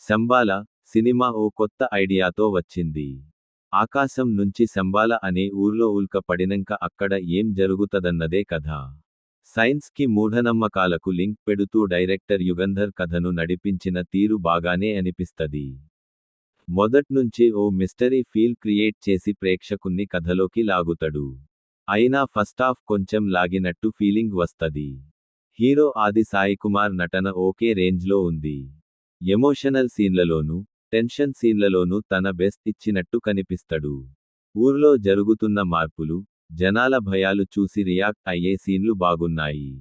Shambhala cinema ఓ కొత్త ఐడియాతో వచ్చింది. ఆకాశం నుంచి శంబాల అనే ఊర్లో ఉల్క పడినంక అక్కడ ఏం జరుగుతదన్నదే కథ. సైన్స్ కి మూఢనమ్మకాలకు లింక్ పెడుతూ డైరెక్టర్ యుగంధర్ కథను నడిపించిన తీరు బాగానే అనిపిస్తది. మొదట్నుంచే ఓ మిస్టరీ ఫీల్ క్రియేట్ చేసి ప్రేక్షకున్ని కథలోకి లాగుతడు. అయినా ఫస్టాఫ్ కొంచెం లాగినట్టు ఫీలింగ్ వస్తది. హీరో ఆది సాయికుమార్ నటన ఓకే రేంజ్లో ఉంది. ఎమోషనల్ సీన్లలోనూ, టెన్షన్ సీన్లలోనూ తన బెస్ట్ ఇచ్చినట్టు కనిపిస్తడు. ఊర్లో జరుగుతున్న మార్పులు, జనాల భయాలు చూసి రియాక్ట్ అయ్యే సీన్లు బాగున్నాయి.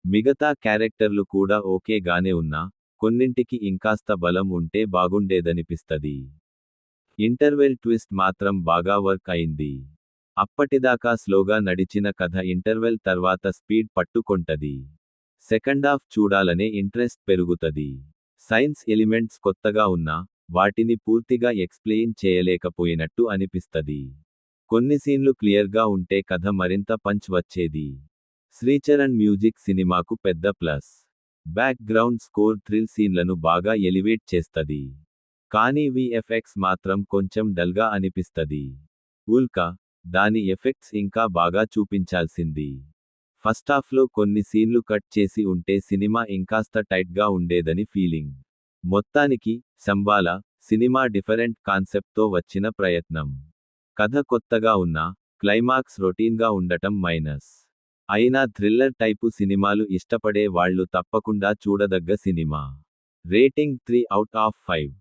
మిగతా క్యారెక్టర్లు కూడా ఓకే గానే ఉన్నా, కొన్నింటికి ఇంకాస్త బలం ఉంటే బాగుండేదనిపిస్తది. ఇంటర్వెల్ ట్విస్ట్ మాత్రం బాగా వర్క్ అయింది. అప్పటిదాకా స్లోగా నడిచిన కథ ఇంటర్వెల్ తర్వాత స్పీడ్ పట్టుకొంటది. సెకండాఫ్ చూడాలనే ఇంట్రెస్ట్ పెరుగుతది. సైన్స్ ఎలిమెంట్స్ కొత్తగా ఉన్నా, వాటిని పూర్తిగా ఎక్స్ప్లెయిన్ చేయలేకపోయినట్టు అనిపిస్తది. కొన్ని సీన్లు క్లియర్గా ఉంటే కథ మరింత పంచ్ వచ్చేది. శ్రీచరణ్ మ్యూజిక్ సినిమాకు పెద్ద plus. Background score thrill సీన్లను బాగా ఎలివేట్ చేస్తది. కానీ విఎఫ్ఎక్స్ మాత్రం కొంచెం డల్గా అనిపిస్తది. ఉల్క, దాని ఎఫెక్ట్స్ ఇంకా బాగా చూపించాల్సింది. ఫస్టాఫ్లో కొన్ని సీన్లు కట్ చేసి ఉంటే సినిమా ఇంకాస్త టైట్గా ఉండేదని ఫీలింగ్. మొత్తానికి, శంబాల సినిమా డిఫరెంట్ కాన్సెప్ట్తో వచ్చిన ప్రయత్నం. కథ కొత్తగా ఉన్నా, క్లైమాక్స్ రొటీన్గా ఉండటం మైనస్. అయినా థ్రిల్లర్ టైపు సినిమాలు ఇష్టపడే వాళ్ళు తప్పకుండా చూడదగ్గ సినిమా. రేటింగ్ 3/5.